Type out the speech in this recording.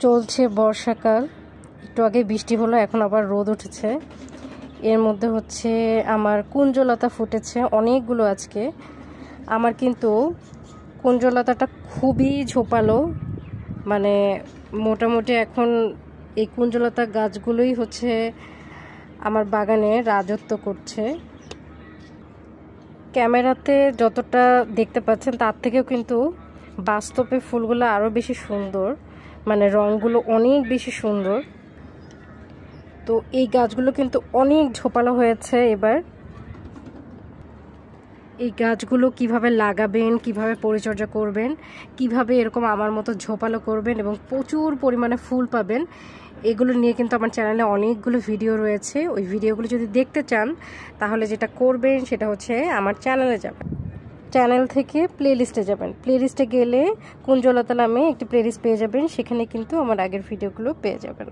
চলছে বর্ষাকাল, একটু আগে বৃষ্টি হলো, এখন আবার রোদ উঠেছে। এর মধ্যে হচ্ছে আমার কুঞ্জলতা ফুটেছে অনেকগুলো আজকে। আমার কিন্তু কুঞ্জলতাটা খুবই ঝোপালো, মানে মোটামুটি এখন এই কুঞ্জলতা গাছগুলোই হচ্ছে আমার বাগানে রাজত্ব করছে। ক্যামেরাতে যতটা দেখতে পাচ্ছেন তার থেকেও কিন্তু বাস্তবে ফুলগুলো আরও বেশি সুন্দর, মানে রঙগুলো অনেক বেশি সুন্দর। তো এই গাছগুলো কিন্তু অনেক ঝোপালো হয়েছে এবার। এই গাছগুলো কিভাবে লাগাবেন, কিভাবে পরিচর্যা করবেন, কিভাবে এরকম আমার মতো ঝোপালো করবেন এবং প্রচুর পরিমাণে ফুল পাবেন, এগুলো নিয়ে কিন্তু আমার চ্যানেলে অনেকগুলো ভিডিও রয়েছে। ওই ভিডিওগুলো যদি দেখতে চান তাহলে যেটা করবেন সেটা হচ্ছে আমার চ্যানেলে যাবেন, চ্যানেল থেকে প্লেলিস্টে যাবেন। প্লেলিস্টে গেলে কুঞ্জলতা নামে একটি প্লেলিস্ট পেয়ে যাবেন, সেখানে কিন্তু আমার আগের ভিডিওগুলো পেয়ে যাবেন।